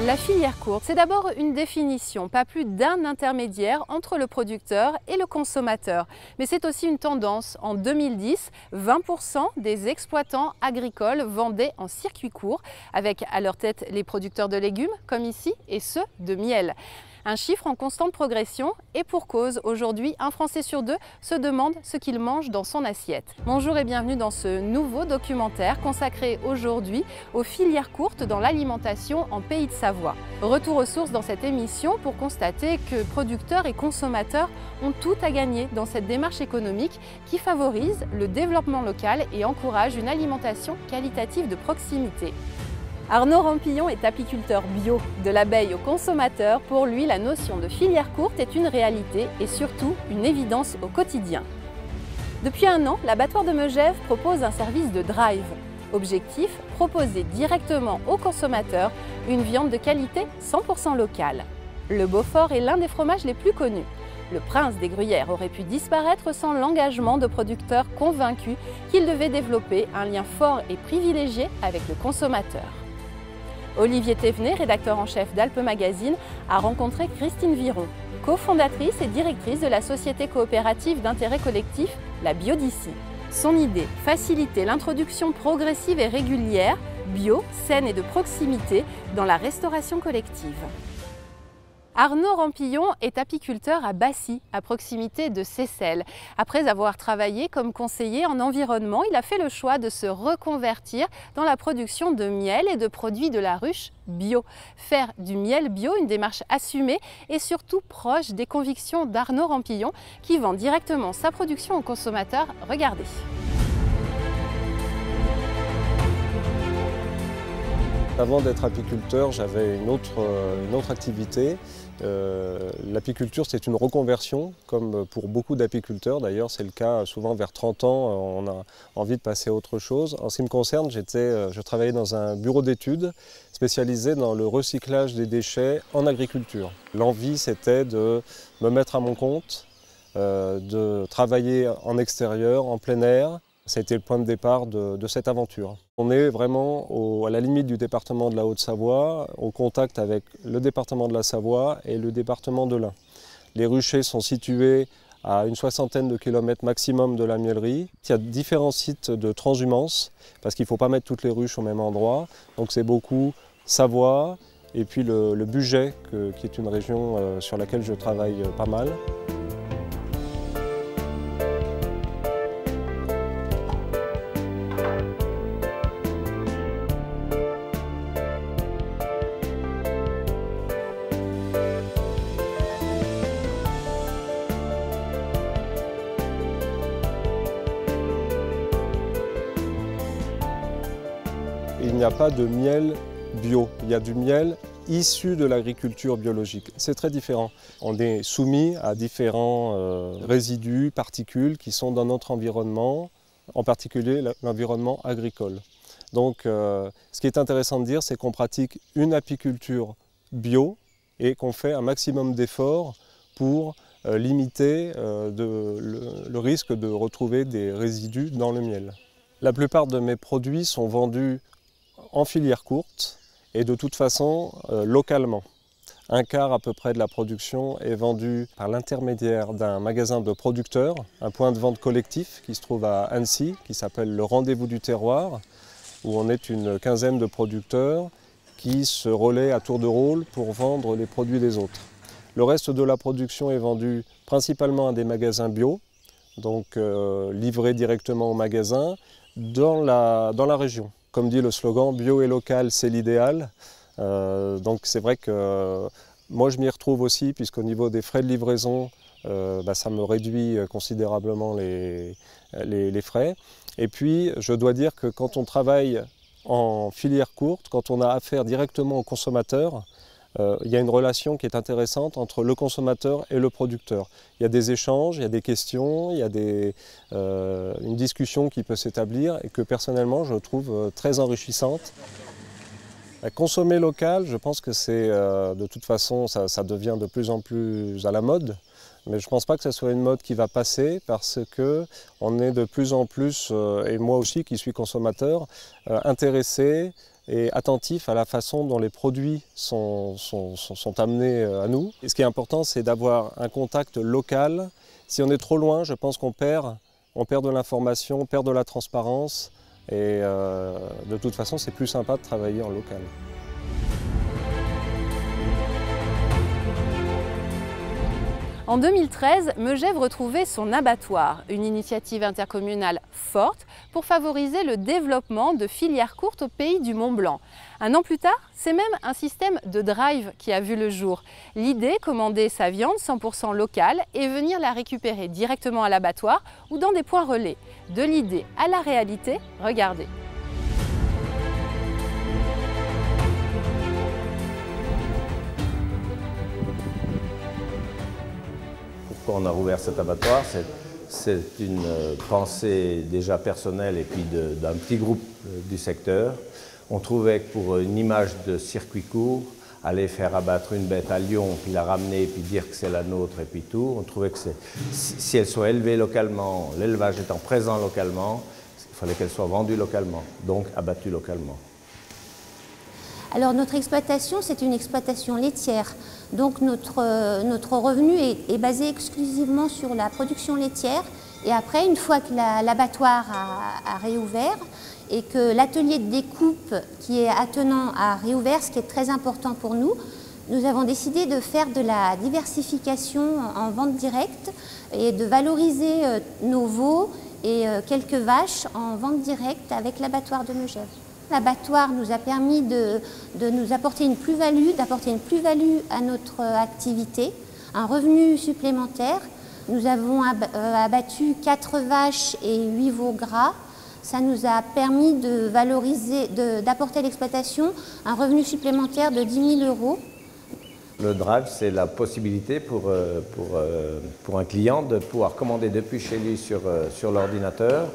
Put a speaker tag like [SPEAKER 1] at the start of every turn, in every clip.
[SPEAKER 1] La filière courte, c'est d'abord une définition, pas plus d'un intermédiaire entre le producteur et le consommateur. Mais c'est aussi une tendance. En 2010, 20% des exploitants agricoles vendaient en circuit court, avec à leur tête les producteurs de légumes, comme ici, et ceux de miel. Un chiffre en constante progression et pour cause, aujourd'hui, un Français sur deux se demande ce qu'il mange dans son assiette. Bonjour et bienvenue dans ce nouveau documentaire consacré aujourd'hui aux filières courtes dans l'alimentation en Pays de Savoie. Retour aux sources dans cette émission pour constater que producteurs et consommateurs ont tout à gagner dans cette démarche économique qui favorise le développement local et encourage une alimentation qualitative de proximité. Arnaud Rampillon est apiculteur bio. De l'abeille au consommateur, pour lui, la notion de filière courte est une réalité et surtout une évidence au quotidien. Depuis un an, l'abattoir de Megève propose un service de drive. Objectif, proposer directement aux consommateurs une viande de qualité 100% locale. Le Beaufort est l'un des fromages les plus connus. Le prince des gruyères aurait pu disparaître sans l'engagement de producteurs convaincus qu'ils devaient développer un lien fort et privilégié avec le consommateur. Olivier Thévenet, rédacteur en chef d'Alpes Magazine, a rencontré Christine Viron, cofondatrice et directrice de la société coopérative d'intérêt collectif, la Biodicie. Son idée, faciliter l'introduction progressive et régulière, bio, saine et de proximité dans la restauration collective. Arnaud Rampillon est apiculteur à Bassy, à proximité de Seyssel. Après avoir travaillé comme conseiller en environnement, il a fait le choix de se reconvertir dans la production de miel et de produits de la ruche bio. Faire du miel bio, une démarche assumée et surtout proche des convictions d'Arnaud Rampillon qui vend directement sa production aux consommateurs. Regardez.
[SPEAKER 2] Avant d'être apiculteur, j'avais une autre activité. L'apiculture, c'est une reconversion, comme pour beaucoup d'apiculteurs. D'ailleurs, c'est le cas souvent vers 30 ans, on a envie de passer à autre chose. En ce qui me concerne, je travaillais dans un bureau d'études spécialisé dans le recyclage des déchets en agriculture. L'envie, c'était de me mettre à mon compte, de travailler en extérieur, en plein air. Ça a été le point de départ de cette aventure. On est vraiment à la limite du département de la Haute-Savoie, au contact avec le département de la Savoie et le département de l'Ain. Les ruchers sont situés à une 60aine de kilomètres maximum de la miellerie. Il y a différents sites de transhumance, parce qu'il ne faut pas mettre toutes les ruches au même endroit. Donc c'est beaucoup Savoie et puis le Bugey, qui est une région sur laquelle je travaille pas mal. Il n'y a pas de miel bio, il y a du miel issu de l'agriculture biologique. C'est très différent. On est soumis à différents résidus, particules qui sont dans notre environnement, en particulier l'environnement agricole. Donc ce qui est intéressant de dire, c'est qu'on pratique une apiculture bio et qu'on fait un maximum d'efforts pour limiter le risque de retrouver des résidus dans le miel. La plupart de mes produits sont vendus en filière courte et de toute façon localement. Un quart à peu près de la production est vendu par l'intermédiaire d'un magasin de producteurs, un point de vente collectif qui se trouve à Annecy, qui s'appelle le Rendez-vous du Terroir, où on est une quinzaine de producteurs qui se relaient à tour de rôle pour vendre les produits des autres. Le reste de la production est vendu principalement à des magasins bio, donc livrés directement au magasin dans la région. Comme dit le slogan, bio et local, c'est l'idéal. Donc c'est vrai que moi je m'y retrouve aussi, puisqu'au niveau des frais de livraison, ça me réduit considérablement les frais. Et puis je dois dire que quand on travaille en filière courte, quand on a affaire directement au consommateur, il y a une relation qui est intéressante entre le consommateur et le producteur. Il y a des échanges, il y a des questions, il y a une discussion qui peut s'établir et que personnellement je trouve très enrichissante. Consommer local, je pense que c'est de toute façon ça devient de plus en plus à la mode. Mais je ne pense pas que ce soit une mode qui va passer parce qu'on est de plus en plus, et moi aussi qui suis consommateur, intéressé et attentif à la façon dont les produits sont amenés à nous. Et ce qui est important, c'est d'avoir un contact local. Si on est trop loin, je pense qu'on perd de l'information, on perd de la transparence. Et de toute façon, c'est plus sympa de travailler en local.
[SPEAKER 1] En 2013, Megève retrouvait son abattoir, une initiative intercommunale forte pour favoriser le développement de filières courtes au pays du Mont-Blanc. Un an plus tard, c'est même un système de drive qui a vu le jour. L'idée, commander sa viande 100% locale et venir la récupérer directement à l'abattoir ou dans des points relais. De l'idée à la réalité, regardez.
[SPEAKER 3] Pourquoi on a rouvert cet abattoir? C'est une pensée déjà personnelle et puis d'un petit groupe du secteur. On trouvait que pour une image de circuit court, aller faire abattre une bête à Lyon, puis la ramener, puis dire que c'est la nôtre et puis tout, on trouvait que si elle soit élevée localement, l'élevage étant présent localement, il fallait qu'elle soit vendue localement, donc abattue localement.
[SPEAKER 4] Alors notre exploitation, c'est une exploitation laitière. Donc notre revenu est basé exclusivement sur la production laitière. Et après, une fois que l'abattoir a réouvert et que l'atelier de découpe qui est attenant a réouvert, ce qui est très important pour nous, nous avons décidé de faire de la diversification en vente directe et de valoriser nos veaux et quelques vaches en vente directe avec l'abattoir de Megève. L'abattoir nous a permis de nous apporter une plus-value, d'apporter une plus-value à notre activité, un revenu supplémentaire. Nous avons abattu 4 vaches et 8 veaux gras. Ça nous a permis de valoriser, d'apporter à l'exploitation un revenu supplémentaire de 10 000 €.
[SPEAKER 3] Le drive, c'est la possibilité pour un client de pouvoir commander depuis chez lui sur l'ordinateur.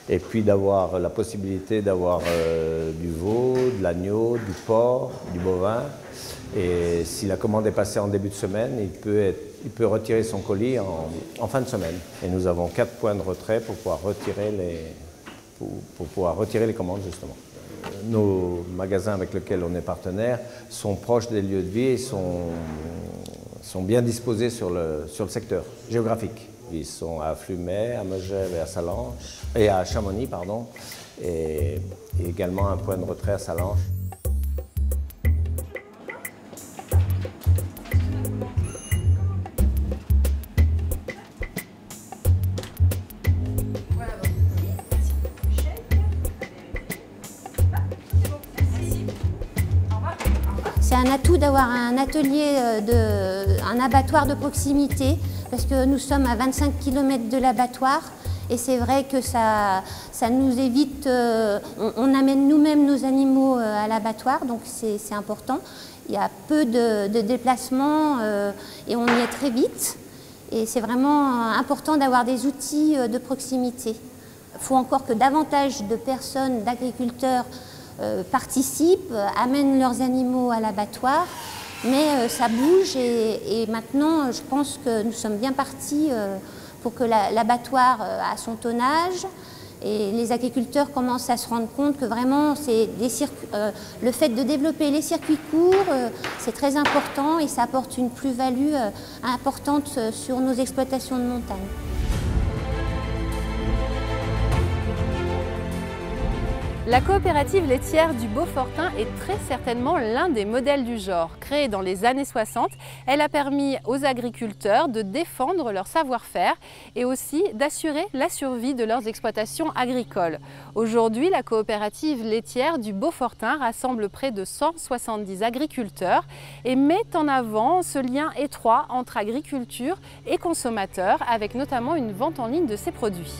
[SPEAKER 3] Et puis d'avoir la possibilité d'avoir du veau, de l'agneau, du porc, du bovin. Et si la commande est passée en début de semaine, il peut retirer son colis en fin de semaine. Et nous avons 4 points de retrait pour pouvoir retirer les commandes justement. Nos magasins avec lesquels on est partenaire sont proches des lieux de vie et sont bien disposés sur le secteur géographique. Ils sont à Flumet, à Megève et à Chamonix, pardon, et également un point de retrait à Salanches.
[SPEAKER 4] C'est un atout d'avoir un atelier, un abattoir de proximité, parce que nous sommes à 25 km de l'abattoir et c'est vrai que ça nous évite, on amène nous-mêmes nos animaux à l'abattoir, donc c'est important. Il y a peu de déplacements et on y est très vite et c'est vraiment important d'avoir des outils de proximité. Il faut encore que davantage de personnes, d'agriculteurs participent, amènent leurs animaux à l'abattoir. Mais ça bouge et maintenant, je pense que nous sommes bien partis pour que l'abattoir a son tonnage et les agriculteurs commencent à se rendre compte que vraiment, le fait de développer les circuits courts, c'est très important et ça apporte une plus-value importante sur nos exploitations de montagne.
[SPEAKER 1] La coopérative laitière du Beaufortain est très certainement l'un des modèles du genre. Créée dans les années 60, elle a permis aux agriculteurs de défendre leur savoir-faire et aussi d'assurer la survie de leurs exploitations agricoles. Aujourd'hui, la coopérative laitière du Beaufortain rassemble près de 170 agriculteurs et met en avant ce lien étroit entre agriculture et consommateurs, avec notamment une vente en ligne de ses produits.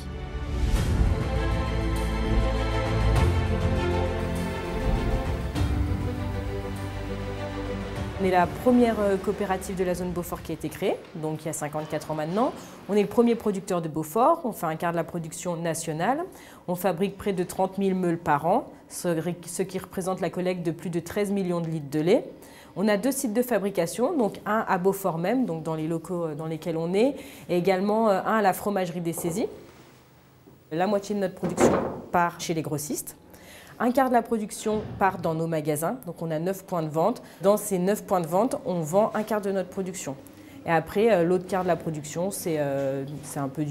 [SPEAKER 5] On est la première coopérative de la zone Beaufort qui a été créée, donc il y a 54 ans maintenant. On est le premier producteur de Beaufort, on fait un quart de la production nationale. On fabrique près de 30 000 meules par an, ce qui représente la collecte de plus de 13 millions de litres de lait. On a 2 sites de fabrication, donc un à Beaufort même, donc dans les locaux dans lesquels on est, et également un à la fromagerie des Saisies. La moitié de notre production part chez les grossistes. Un quart de la production part dans nos magasins, donc on a 9 points de vente. Dans ces 9 points de vente, on vend un quart de notre production. Et après, l'autre quart de la production, c'est un peu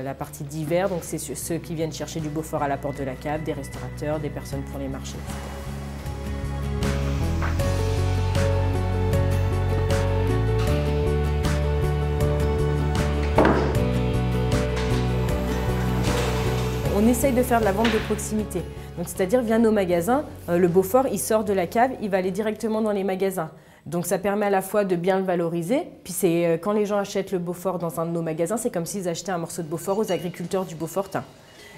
[SPEAKER 5] la partie divers, donc c'est ceux qui viennent chercher du Beaufort à la porte de la cave, des restaurateurs, des personnes pour les marchés, etc. On essaye de faire de la vente de proximité. Donc, c'est-à-dire, via nos magasins, le Beaufort, il sort de la cave, il va aller directement dans les magasins. Donc ça permet à la fois de bien le valoriser, puis quand les gens achètent le Beaufort dans un de nos magasins, c'est comme s'ils achetaient un morceau de Beaufort aux agriculteurs du Beaufortin.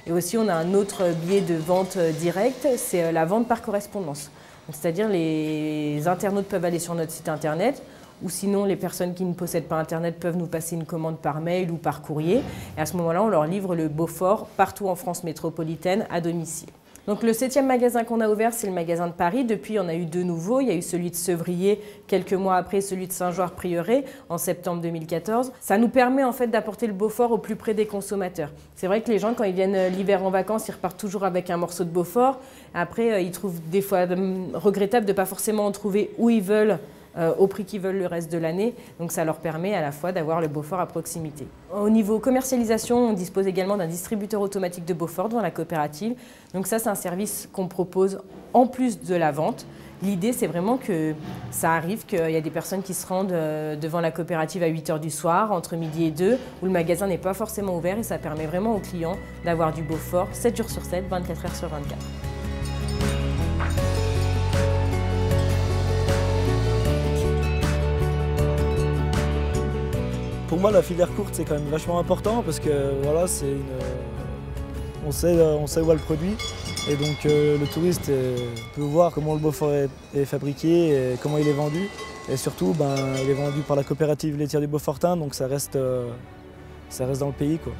[SPEAKER 5] Et aussi on a un autre biais de vente directe, c'est la vente par correspondance. C'est-à-dire les internautes peuvent aller sur notre site internet, ou sinon les personnes qui ne possèdent pas internet peuvent nous passer une commande par mail ou par courrier. Et à ce moment-là, on leur livre le Beaufort partout en France métropolitaine à domicile. Donc le 7e magasin qu'on a ouvert, c'est le magasin de Paris. Depuis, on a eu 2 nouveaux. Il y a eu celui de Sevrier, quelques mois après celui de Saint-Geoires-Prieuré, en septembre 2014. Ça nous permet en fait d'apporter le Beaufort au plus près des consommateurs. C'est vrai que les gens, quand ils viennent l'hiver en vacances, ils repartent toujours avec un morceau de Beaufort. Après, ils trouvent des fois regrettable de ne pas forcément en trouver où ils veulent, au prix qu'ils veulent le reste de l'année. Donc ça leur permet à la fois d'avoir le Beaufort à proximité. Au niveau commercialisation, on dispose également d'un distributeur automatique de Beaufort devant la coopérative. Donc ça, c'est un service qu'on propose en plus de la vente. L'idée, c'est vraiment que ça arrive qu'il y a des personnes qui se rendent devant la coopérative à 8 h du soir, entre midi et 2, où le magasin n'est pas forcément ouvert et ça permet vraiment aux clients d'avoir du Beaufort 7 jours sur 7, 24 heures sur 24.
[SPEAKER 6] Pour moi, la filière courte, c'est quand même vachement important parce que voilà, on sait où va le produit et donc le touriste peut voir comment le Beaufort est fabriqué et comment il est vendu. Et surtout, il est vendu par la coopérative laitière du Beaufortin, donc ça reste dans le pays, quoi.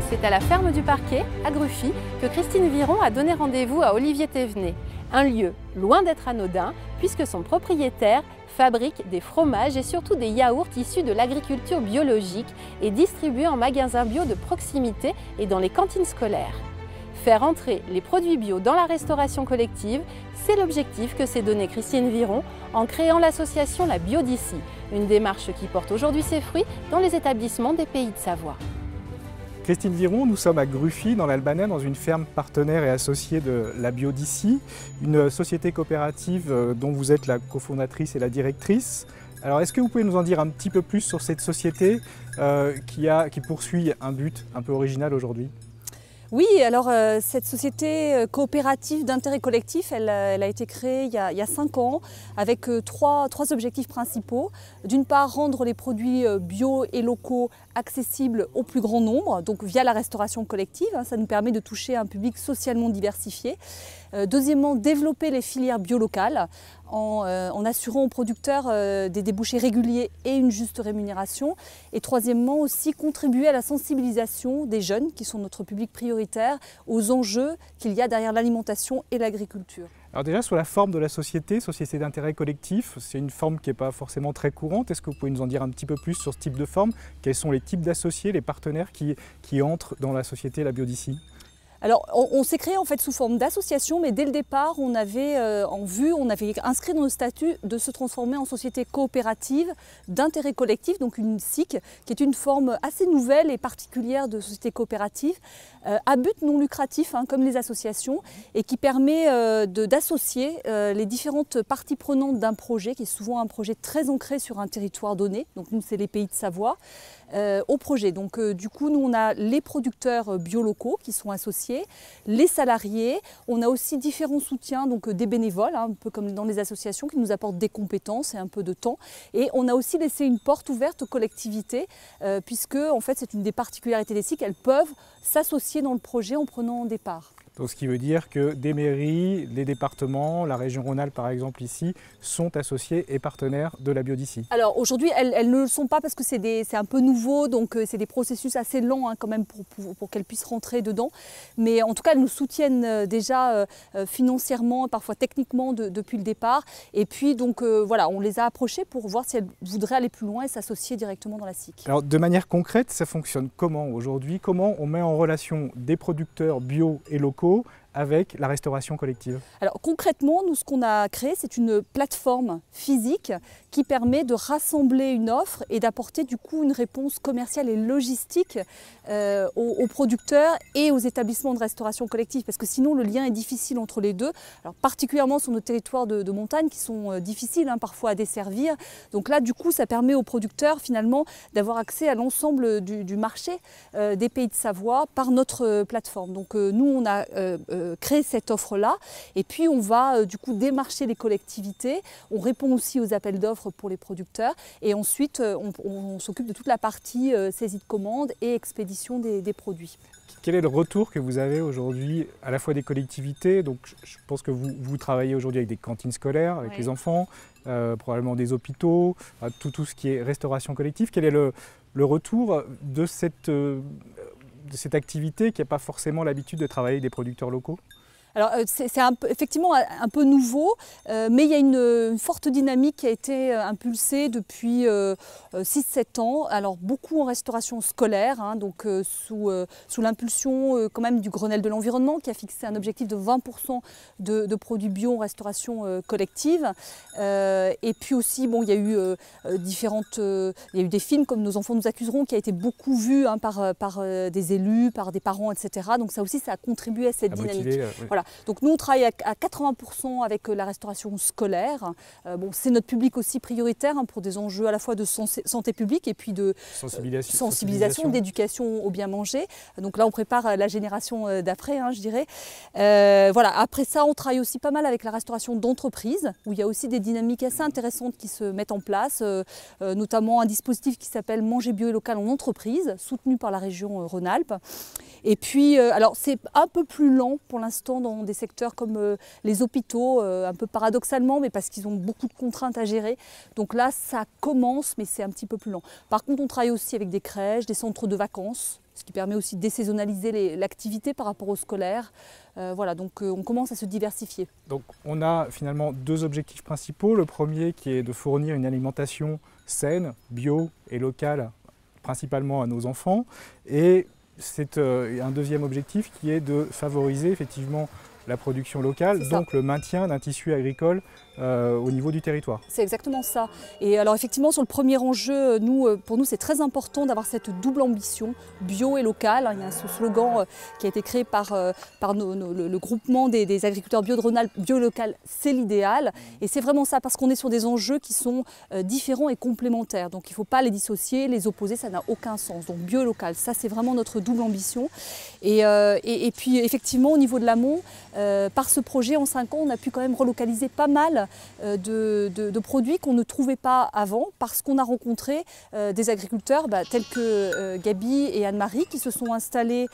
[SPEAKER 1] C'est à la ferme du Parquet, à Gruffy, que Christine Viron a donné rendez-vous à Olivier Thévenet. Un lieu loin d'être anodin, puisque son propriétaire fabrique des fromages et surtout des yaourts issus de l'agriculture biologique et distribués en magasins bio de proximité et dans les cantines scolaires. Faire entrer les produits bio dans la restauration collective, c'est l'objectif que s'est donné Christine Viron en créant l'association La Bio d'ici, une démarche qui porte aujourd'hui ses fruits dans les établissements des Pays de Savoie.
[SPEAKER 7] Christine Viron, nous sommes à Gruffy, dans l'Albanais, dans une ferme partenaire et associée de La Bio d'ici, une société coopérative dont vous êtes la cofondatrice et la directrice. Alors, est-ce que vous pouvez nous en dire un petit peu plus sur cette société qui poursuit un but un peu original aujourd'hui ?
[SPEAKER 8] Oui, alors cette société coopérative d'intérêt collectif, elle a été créée il y a 5 ans avec trois objectifs principaux. D'une part, rendre les produits bio et locaux accessibles au plus grand nombre, donc via la restauration collective, ça nous permet de toucher un public socialement diversifié. Deuxièmement, développer les filières bio locales en assurant aux producteurs des débouchés réguliers et une juste rémunération. Et troisièmement, aussi contribuer à la sensibilisation des jeunes, qui sont notre public prioritaire, aux enjeux qu'il y a derrière l'alimentation et l'agriculture.
[SPEAKER 7] Alors déjà, sur la forme de la société d'intérêt collectif, c'est une forme qui n'est pas forcément très courante. Est-ce que vous pouvez nous en dire un petit peu plus sur ce type de forme? Quels sont les types d'associés, les partenaires qui entrent dans la société La Bio d'ici?
[SPEAKER 8] Alors, on s'est créé en fait sous forme d'association, mais dès le départ, on avait on avait inscrit dans le statut de se transformer en société coopérative d'intérêt collectif, donc une SIC, qui est une forme assez nouvelle et particulière de société coopérative, à but non lucratif, comme les associations, et qui permet d'associer les différentes parties prenantes d'un projet, qui est souvent un projet très ancré sur un territoire donné, donc nous c'est les Pays de Savoie, au projet. Donc du coup, nous on a les producteurs bio locaux qui sont associés, les salariés, on a aussi différents soutiens, donc des bénévoles, un peu comme dans les associations, qui nous apportent des compétences et un peu de temps. Et on a aussi laissé une porte ouverte aux collectivités, puisque en fait c'est une des particularités des SIC, elles peuvent s'associer dans le projet en prenant des parts.
[SPEAKER 7] Donc ce qui veut dire que des mairies, les départements, la région Rhône-Alpes par exemple ici, sont associés et partenaires de la Bio d'ici.
[SPEAKER 8] Alors aujourd'hui, elles ne le sont pas parce que c'est un peu nouveau, donc c'est des processus assez lents quand même pour qu'elles puissent rentrer dedans. Mais en tout cas, elles nous soutiennent déjà financièrement, parfois techniquement depuis le départ. Et puis donc voilà, on les a approchées pour voir si elles voudraient aller plus loin et s'associer directement dans la SIC.
[SPEAKER 7] Alors de manière concrète, ça fonctionne comment aujourd'hui? Comment on met en relation des producteurs bio et locaux avec la restauration collective?
[SPEAKER 8] Alors concrètement, nous ce qu'on a créé, c'est une plateforme physique qui permet de rassembler une offre et d'apporter du coup une réponse commerciale et logistique aux producteurs et aux établissements de restauration collective, parce que sinon le lien est difficile entre les deux, alors particulièrement sur nos territoires de montagne qui sont difficiles parfois à desservir. Donc là du coup ça permet aux producteurs finalement d'avoir accès à l'ensemble du marché des Pays de Savoie par notre plateforme. Donc nous on a créé cette offre-là et puis on va du coup démarcher les collectivités, on répond aussi aux appels d'offres pour les producteurs et ensuite on s'occupe de toute la partie saisie de commande et expédition des produits.
[SPEAKER 7] Quel est le retour que vous avez aujourd'hui à la fois des collectivités? Donc je pense que vous travaillez aujourd'hui avec des cantines scolaires, avec les enfants, probablement des hôpitaux, tout ce qui est restauration collective. Quel est le retour de cette activité qui n'a pas forcément l'habitude de travailler avec des producteurs locaux?
[SPEAKER 8] Alors c'est effectivement un peu nouveau, mais il y a une forte dynamique qui a été impulsée depuis 6-7 ans. Alors beaucoup en restauration scolaire, donc sous l'impulsion quand même du Grenelle de l'environnement qui a fixé un objectif de 20% de produits bio en restauration collective. Et puis aussi bon, il y a eu des films comme Nos enfants nous accuseront qui a été beaucoup vu par des élus, par des parents, etc. Donc ça aussi ça a contribué à cette dynamique.
[SPEAKER 7] Oui.
[SPEAKER 8] Voilà. Donc nous on travaille à 80% avec la restauration scolaire. Bon, c'est notre public aussi prioritaire pour des enjeux à la fois de santé publique et puis de sensibilisation, d'éducation au bien manger. Donc là on prépare la génération d'après, je dirais. Voilà. Après ça on travaille aussi pas mal avec la restauration d'entreprise où il y a aussi des dynamiques assez intéressantes qui se mettent en place, notamment un dispositif qui s'appelle Manger bio et local en entreprise, soutenu par la région Rhône-Alpes. Et puis alors c'est un peu plus lent pour l'instant dans des secteurs comme les hôpitaux, un peu paradoxalement, mais parce qu'ils ont beaucoup de contraintes à gérer. Donc là, ça commence, mais c'est un petit peu plus lent. Par contre, on travaille aussi avec des crèches, des centres de vacances, ce qui permet aussi de désaisonnaliser l'activité par rapport au scolaire. Voilà, donc on commence à se diversifier.
[SPEAKER 7] Donc on a finalement deux objectifs principaux. Le premier qui est de fournir une alimentation saine, bio et locale, principalement à nos enfants. Et c'est un deuxième objectif qui est de favoriser effectivement la production locale, donc le maintien d'un tissu agricole au niveau du territoire.
[SPEAKER 8] C'est exactement ça. Et alors effectivement sur le premier enjeu, pour nous c'est très important d'avoir cette double ambition, bio et local. Il y a ce slogan qui a été créé par le groupement des agriculteurs bio de Rhône-Alpes, bio local c'est l'idéal. Et c'est vraiment ça parce qu'on est sur des enjeux qui sont différents et complémentaires. Donc il ne faut pas les dissocier, les opposer, ça n'a aucun sens. Donc bio et local, ça c'est vraiment notre double ambition. Et puis effectivement au niveau de l'amont, par ce projet en 5 ans on a pu quand même relocaliser pas mal de produits qu'on ne trouvait pas avant parce qu'on a rencontré des agriculteurs tels que Gabi et Anne-Marie qui se sont installés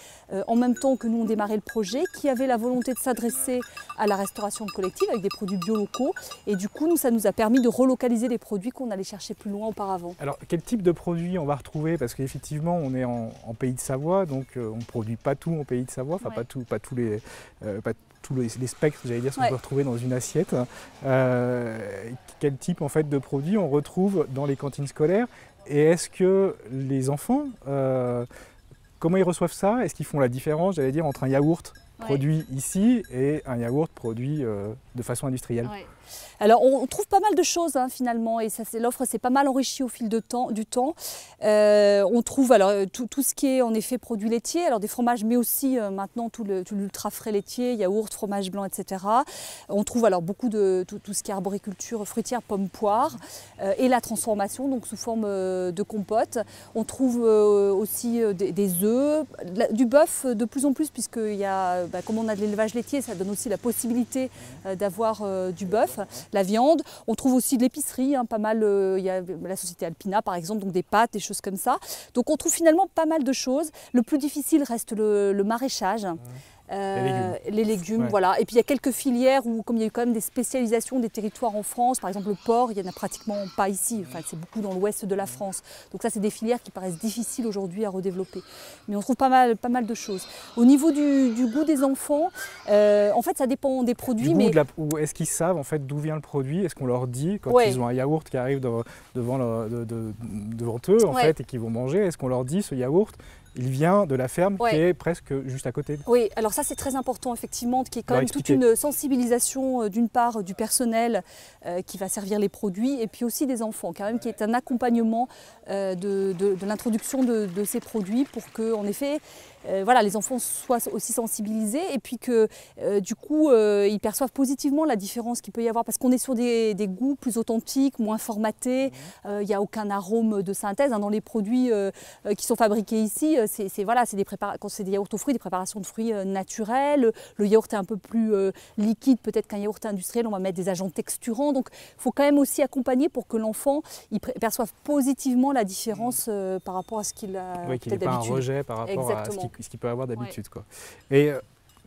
[SPEAKER 8] en même temps que nous on démarrait le projet, qui avaient la volonté de s'adresser à la restauration collective avec des produits bio locaux et du coup ça nous a permis de relocaliser les produits qu'on allait chercher plus loin auparavant.
[SPEAKER 7] Alors quel type de produits on va retrouver? Parce qu'effectivement on est en Pays de Savoie, donc on ne produit pas tout en Pays de Savoie, enfin pas tous les spectres, j'allais dire, ce qu'on peut retrouver dans une assiette. Quel type en fait de produits on retrouve dans les cantines scolaires? Et est-ce que les enfants, comment ils reçoivent ça? Est-ce qu'ils font la différence, j'allais dire, entre un yaourt produit ici et un yaourt produit de façon industrielle?
[SPEAKER 8] Alors on trouve pas mal de choses finalement et l'offre s'est pas mal enrichie au fil du temps. On trouve alors tout ce qui est en effet produits laitiers, alors des fromages mais aussi maintenant tout l'ultra frais laitier, yaourt, fromage blanc, etc. On trouve alors beaucoup de tout ce qui est arboriculture fruitière, pommes, poires et la transformation donc sous forme de compote. On trouve aussi des œufs, du bœuf de plus en plus puisque comme on a de l'élevage laitier, ça donne aussi la possibilité d'avoir du bœuf. La viande, on trouve aussi de l'épicerie, pas mal, il y a la société Alpina par exemple, donc des pâtes, des choses comme ça. Donc on trouve finalement pas mal de choses. Le plus difficile reste le maraîchage. les légumes,
[SPEAKER 7] Ouais.
[SPEAKER 8] voilà. Et puis il y a quelques filières où, comme il y a eu quand même des spécialisations des territoires en France, par exemple le porc, il n'y en a pratiquement pas ici, enfin, c'est beaucoup dans l'ouest de la France. Donc ça, c'est des filières qui paraissent difficiles aujourd'hui à redévelopper. Mais on trouve pas mal de choses. Au niveau du goût des enfants, en fait, ça dépend des produits. Mais
[SPEAKER 7] Est-ce qu'ils savent en fait d'où vient le produit? Est-ce qu'on leur dit quand
[SPEAKER 8] Ouais.
[SPEAKER 7] ils ont un yaourt qui arrive devant eux en
[SPEAKER 8] Ouais.
[SPEAKER 7] fait et qu'ils vont manger? Est-ce qu'on leur dit ce yaourt il vient de la ferme
[SPEAKER 8] Ouais.
[SPEAKER 7] qui est presque juste à côté?
[SPEAKER 8] Oui, alors ça c'est très important effectivement, qu'il y ait quand
[SPEAKER 7] Leur
[SPEAKER 8] même toute
[SPEAKER 7] expliquer.
[SPEAKER 8] une sensibilisation d'une part du personnel qui va servir les produits et puis aussi des enfants, quand même qu'il y ait un accompagnement de l'introduction de ces produits pour que, en effet, voilà, les enfants soient aussi sensibilisés et puis que du coup ils perçoivent positivement la différence qu'il peut y avoir parce qu'on est sur des goûts plus authentiques, moins formatés, il n'y a aucun arôme de synthèse dans les produits qui sont fabriqués ici. Quand c'est des yaourts aux fruits, des préparations de fruits naturels. Le yaourt est un peu plus liquide peut-être qu'un yaourt industriel, on va mettre des agents texturants. Donc il faut quand même aussi accompagner pour que l'enfant perçoive positivement la différence par rapport à ce qu'il a
[SPEAKER 7] Oui, qu'il n'y ait
[SPEAKER 8] peut-être
[SPEAKER 7] pas un
[SPEAKER 8] d'habitude.
[SPEAKER 7] rejet par rapport
[SPEAKER 8] Exactement.
[SPEAKER 7] à ce qu'il peut avoir d'habitude, quoi. Et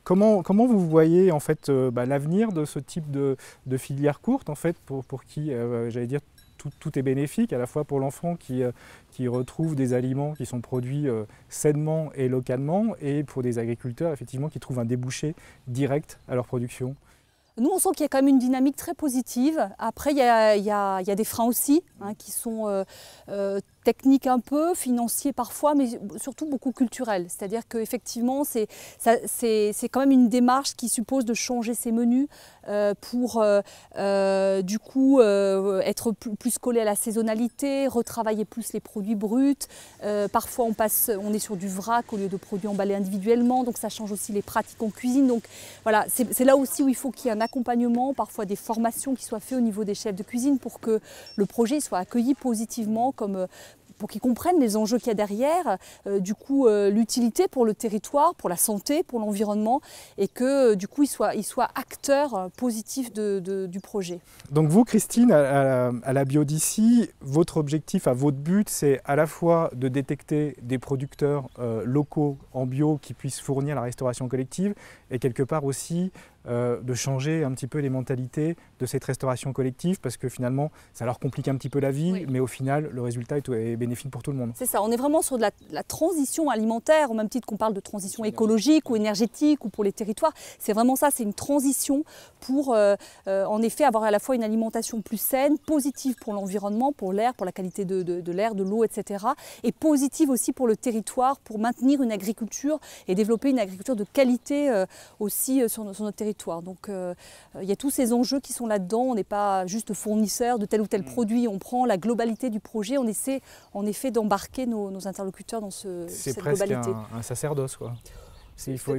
[SPEAKER 7] comment vous voyez en fait l'avenir de ce type de filière courte en fait pour qui, j'allais dire, tout est bénéfique, à la fois pour l'enfant qui retrouve des aliments qui sont produits sainement et localement, et pour des agriculteurs effectivement qui trouvent un débouché direct à leur production?
[SPEAKER 8] Nous, on sent qu'il y a quand même une dynamique très positive. Après, il y a des freins aussi, qui sont techniques un peu, financiers parfois, mais surtout beaucoup culturels. C'est-à-dire qu'effectivement, c'est quand même une démarche qui suppose de changer ses menus pour du coup être plus collé à la saisonnalité, retravailler plus les produits bruts. Parfois, on est sur du vrac au lieu de produits emballés individuellement, donc ça change aussi les pratiques en cuisine. Donc voilà, c'est là aussi où il faut qu'il y ait un accompagnement, parfois des formations qui soient faites au niveau des chefs de cuisine pour que le projet soit accueilli positivement, pour qu'ils comprennent les enjeux qu'il y a derrière, du coup l'utilité pour le territoire, pour la santé, pour l'environnement, et que du coup ils soient acteurs positifs du projet.
[SPEAKER 7] Donc vous, Christine, à la Bio d'ici, votre objectif, votre but, c'est à la fois de détecter des producteurs locaux en bio qui puissent fournir la restauration collective, et quelque part aussi de changer un petit peu les mentalités de cette restauration collective, parce que finalement ça leur complique un petit peu la vie, oui. Mais au final le résultat est bénéfique pour tout le monde.
[SPEAKER 8] C'est ça, on est vraiment sur de la transition alimentaire, au même titre qu'on parle de transition écologique ou énergétique ou pour les territoires. C'est vraiment ça, c'est une transition pour en effet avoir à la fois une alimentation plus saine, positive pour l'environnement, pour l'air, pour la qualité de l'air, de l'eau, etc. Et positive aussi pour le territoire, pour maintenir une agriculture et développer une agriculture de qualité aussi sur notre territoire. Donc il y a tous ces enjeux qui sont là-dedans, on n'est pas juste fournisseur de tel ou tel produit, on prend la globalité du projet, on essaie en effet d'embarquer nos interlocuteurs dans cette globalité.
[SPEAKER 7] C'est presque un sacerdoce, quoi. Il faut...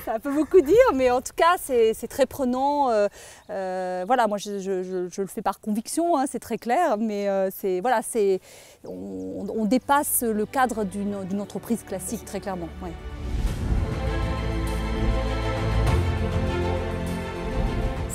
[SPEAKER 8] Ça peut beaucoup dire, mais en tout cas c'est très prenant. Voilà, moi je le fais par conviction, c'est très clair, mais on dépasse le cadre d'une entreprise classique très clairement. Ouais.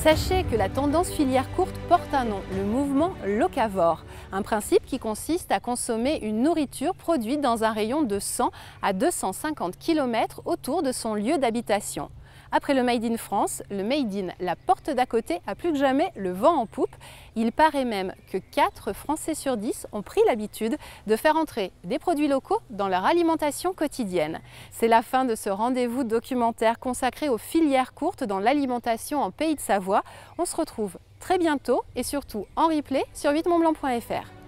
[SPEAKER 1] Sachez que la tendance filière courte porte un nom, le mouvement locavore. Un principe qui consiste à consommer une nourriture produite dans un rayon de 100 à 250 km autour de son lieu d'habitation. Après le Made in France, le Made in la porte d'à côté a plus que jamais le vent en poupe. Il paraît même que 4 Français sur 10 ont pris l'habitude de faire entrer des produits locaux dans leur alimentation quotidienne. C'est la fin de ce rendez-vous documentaire consacré aux filières courtes dans l'alimentation en Pays de Savoie. On se retrouve très bientôt et surtout en replay sur 8montblanc.fr.